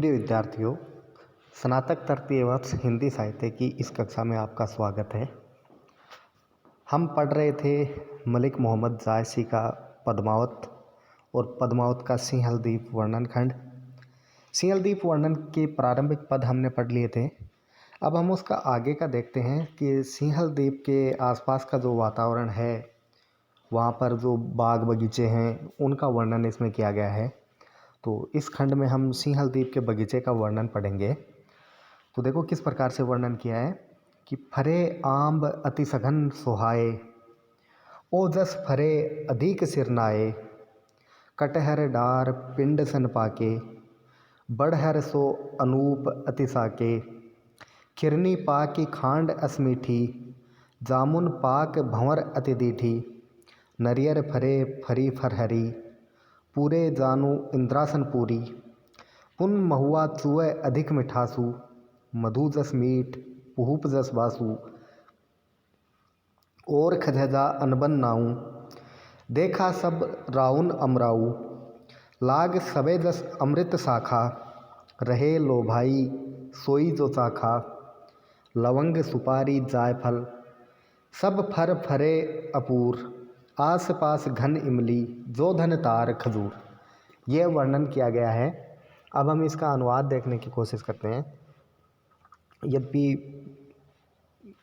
प्रिय विद्यार्थियों, स्नातक तृतीय वर्ष हिंदी साहित्य की इस कक्षा में आपका स्वागत है। हम पढ़ रहे थे मलिक मोहम्मद जायसी का पद्मावत और पद्मावत का सिंहलदीप वर्णन खंड। सिंहलदीप वर्णन के प्रारंभिक पद हमने पढ़ लिए थे। अब हम उसका आगे का देखते हैं कि सिंहलदीप के आसपास का जो वातावरण है, वहाँ पर जो बाग बगीचे हैं, उनका वर्णन इसमें किया गया है। तो इस खंड में हम सिंहलदीप के बगीचे का वर्णन पढ़ेंगे। तो देखो किस प्रकार से वर्णन किया है कि फरे आंब अति सघन सोहाए, ओजस फरे अधिक सिरनाए, कटहर डार पिंड सन पाके, बढ़हर सो अनूप अति साके, खिरनी पाकी खांड असमीठी, जामुन पाक भंवर अति दीठी, नरियर फरे फरी फरहरी, पूरे जानू इंद्रासन पूरी, पुन महुआ चुए अधिक मिठासु, मधु जस मीठ पुहूप जस बासु, और खजजा अनबन नाऊ, देखा सब राउन अमराऊ, लाग सबे जस अमृत शाखा, रहे लो भाई सोई जो चाखा, लवंग सुपारी जायफल, सब फर फरे अपूर, आस पास घन इमली, जो धन तार खजूर। यह वर्णन किया गया है। अब हम इसका अनुवाद देखने की कोशिश करते हैं। यद्यपि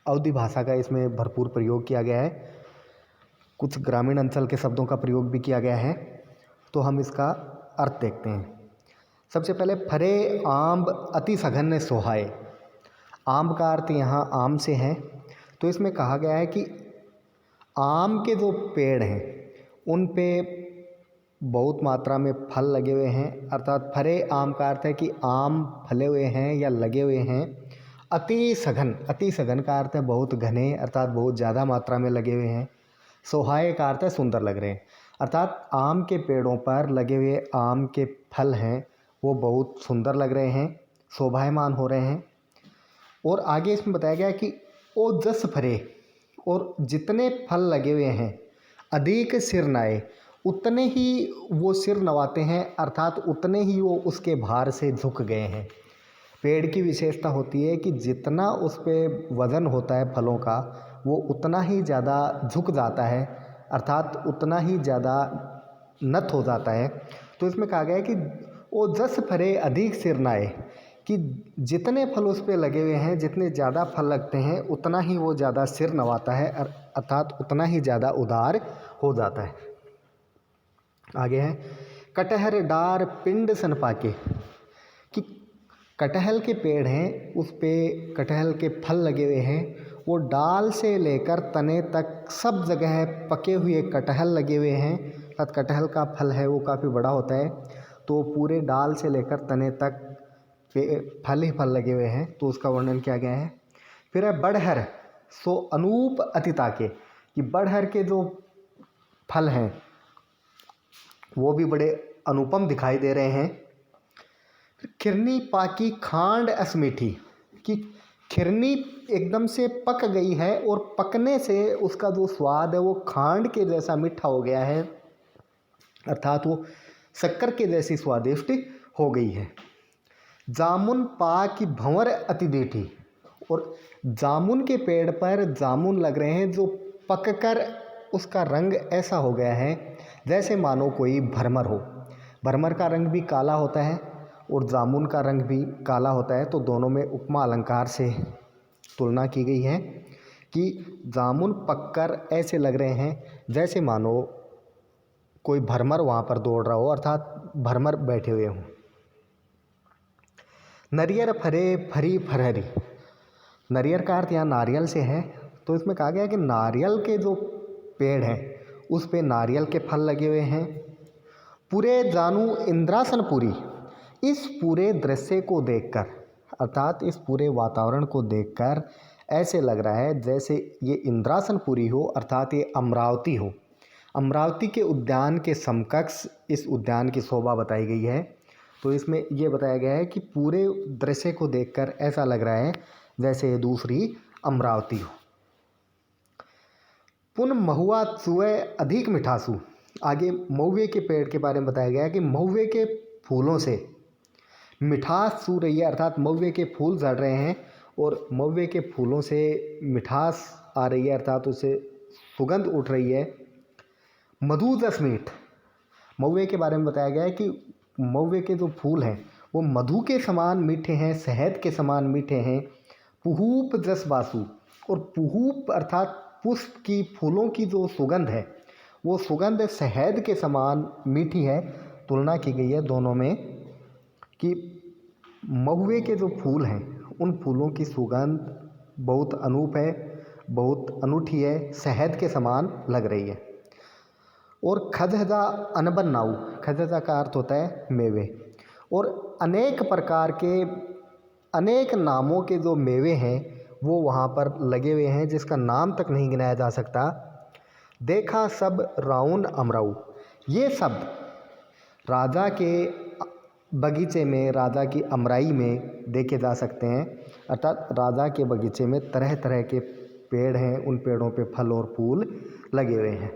अवधी भाषा का इसमें भरपूर प्रयोग किया गया है, कुछ ग्रामीण अंचल के शब्दों का प्रयोग भी किया गया है, तो हम इसका अर्थ देखते हैं। सबसे पहले फरे आंब अति सघन सोहाए। आंब का अर्थ यहाँ आम से है। तो इसमें कहा गया है कि आम के जो पेड़ हैं उन पे बहुत मात्रा में फल लगे हुए हैं, अर्थात फरे आम का अर्थ है कि आम फले हुए हैं या लगे हुए हैं। अति सघन, अति सघन का अर्थ है बहुत घने, अर्थात बहुत ज़्यादा मात्रा में लगे हुए हैं। सोहाए का अर्थ है सुंदर लग रहे हैं, अर्थात आम के पेड़ों पर लगे हुए आम के फल हैं वो बहुत सुंदर लग रहे हैं, शोभायमान हो रहे हैं। और आगे इसमें बताया गया कि ओ जस फरे, और जितने फल लगे हुए हैं अधिक सिर नाए, उतने ही वो सिर नवाते हैं, अर्थात उतने ही वो उसके भार से झुक गए हैं। पेड़ की विशेषता होती है कि जितना उस पे वज़न होता है फलों का, वो उतना ही ज़्यादा झुक जाता है, अर्थात उतना ही ज़्यादा नत हो जाता है। तो इसमें कहा गया है कि ओ जस फरे अधिक सिर नाए, कि जितने फल उस पे लगे हुए हैं, जितने ज़्यादा फल लगते हैं, उतना ही वो ज़्यादा सिर नवाता है, अर्थात उतना ही ज़्यादा उदार हो जाता है। आगे है कटहर डार पिंड सन पाके, कि कटहल के पेड़ हैं, उस पे कटहल के फल लगे हुए हैं, वो डाल से लेकर तने तक सब जगह पके हुए कटहल लगे हुए हैं। अर्थात कटहल का फल है वो काफ़ी बड़ा होता है, तो पूरे डाल से लेकर तने तक फल ही फल लगे हुए हैं, तो उसका वर्णन किया गया है। फिर है बढ़हर सो अनूप अतिता के, कि बढ़हर के जो फल हैं वो भी बड़े अनुपम दिखाई दे रहे हैं। खिरनी पाकी खांड असमीठी, कि खिरनी एकदम से पक गई है और पकने से उसका जो स्वाद है वो खांड के जैसा मीठा हो गया है, अर्थात वो शक्कर के जैसी स्वादिष्ट हो गई है। जामुन पाकी भंवर अति मीठी, और जामुन के पेड़ पर जामुन लग रहे हैं जो पककर उसका रंग ऐसा हो गया है जैसे मानो कोई भरमर हो। भरमर का रंग भी काला होता है और जामुन का रंग भी काला होता है, तो दोनों में उपमा अलंकार से तुलना की गई है कि जामुन पककर ऐसे लग रहे हैं जैसे मानो कोई भरमर वहाँ पर दौड़ रहा हो, अर्थात भरमर बैठे हुए हों। नरियर फरे फरी फरहरी, नरियर का अर्थ यहाँ नारियल से है। तो इसमें कहा गया कि नारियल के जो पेड़ हैं उस पे नारियल के फल लगे हुए हैं। पूरे जानू इंद्रासन पूरी, इस पूरे दृश्य को देखकर, अर्थात इस पूरे वातावरण को देखकर ऐसे लग रहा है जैसे ये इंद्रासन पूरी हो, अर्थात ये अमरावती हो। अमरावती के उद्यान के समकक्ष इस उद्यान की शोभा बताई गई है। तो इसमें ये बताया गया है कि पूरे दृश्य को देखकर ऐसा लग रहा है जैसे दूसरी अमरावती हो। पुन महुआ चुए अधिक मिठासु, आगे महुए के पेड़ के बारे में बताया गया है कि महुए के फूलों से मिठास सू रही है, अर्थात महुए के फूल झड़ रहे हैं और महुए के फूलों से मिठास आ रही है, अर्थात उससे सुगंध उठ रही है। मधु जस मीठ, महुए के बारे में बताया गया है कि महुए के जो फूल हैं वो मधु के समान मीठे हैं, शहद के समान मीठे हैं। पुहूप जस बासु, और पुहूप अर्थात पुष्प की, फूलों की जो सुगंध है वो सुगंध शहद के समान मीठी है। तुलना की गई है दोनों में कि महुए के जो फूल हैं उन फूलों की सुगंध बहुत अनूप है, बहुत अनूठी है, शहद के समान लग रही है। और खजहजा अनबन नाऊ, खजहजा का अर्थ होता है मेवे, और अनेक प्रकार के, अनेक नामों के जो मेवे हैं वो वहाँ पर लगे हुए हैं जिसका नाम तक नहीं गिनाया जा सकता। देखा सब राउन अमराऊ, ये शब्द राजा के बगीचे में, राजा की अमराई में देखे जा सकते हैं, अर्थात राजा के बगीचे में तरह तरह के पेड़ हैं, उन पेड़ों पे फल और फूल लगे हुए हैं।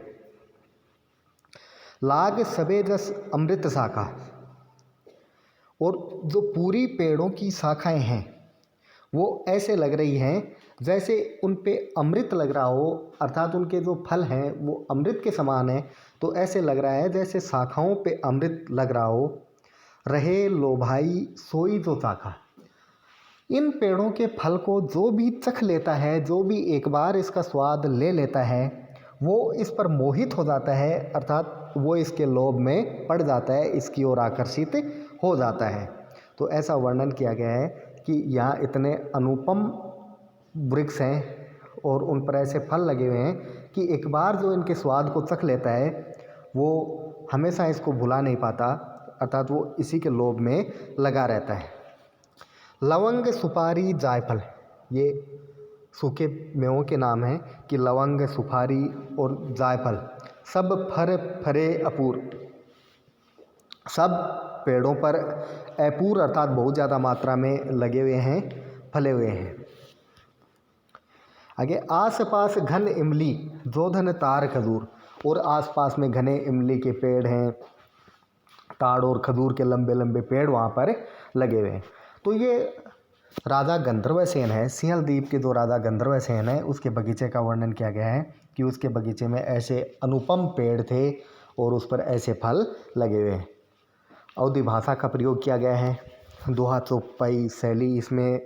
लाग सबे जस अमृत शाखा, और जो पूरी पेड़ों की शाखाएं हैं वो ऐसे लग रही हैं जैसे उन पे अमृत लग रहा हो, अर्थात उनके जो फल हैं वो अमृत के समान हैं। तो ऐसे लग रहा है जैसे शाखाओं पे अमृत लग रहा हो। रहे लो भाई सोई जो चाखा, इन पेड़ों के फल को जो भी चख लेता है, जो भी एक बार इसका स्वाद ले लेता है, वो इस पर मोहित हो जाता है, अर्थात वो इसके लोभ में पड़ जाता है, इसकी ओर आकर्षित हो जाता है। तो ऐसा वर्णन किया गया है कि यहाँ इतने अनुपम वृक्ष हैं और उन पर ऐसे फल लगे हुए हैं कि एक बार जो इनके स्वाद को चख लेता है वो हमेशा इसको भुला नहीं पाता, अर्थात वो इसी के लोभ में लगा रहता है। लवंग सुपारी जायफल, ये सूखे मेवों के नाम हैं कि लवंग, सुपारी और जायफल सब फरे अपूर, सब पेड़ों पर अपूर अर्थात बहुत ज़्यादा मात्रा में लगे हुए हैं, फले हुए हैं। आगे आसपास घन इमली जोधन तार खजूर, और आसपास में घने इमली के पेड़ हैं, ताड़ और खजूर के लंबे लंबे पेड़ वहाँ पर लगे हुए हैं। तो ये राजा गंधर्वसेन है, सिंहलदीप के जो राजा गंधर्वसेन है उसके बगीचे का वर्णन किया गया है कि उसके बगीचे में ऐसे अनुपम पेड़ थे और उस पर ऐसे फल लगे हुए हैं। अवधी भाषा का प्रयोग किया गया है, दोहा चौपाई शैली इसमें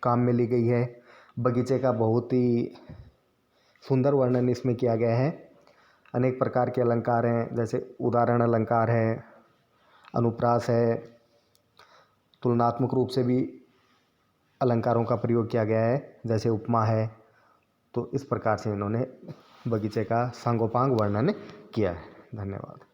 काम में ली गई है। बगीचे का बहुत ही सुंदर वर्णन इसमें किया गया है। अनेक प्रकार के अलंकार हैं, जैसे उदाहरण अलंकार है, अनुप्रास है, तुलनात्मक रूप से भी अलंकारों का प्रयोग किया गया है, जैसे उपमा है। तो इस प्रकार से इन्होंने बगीचे का सांगोपांग वर्णन किया है। धन्यवाद।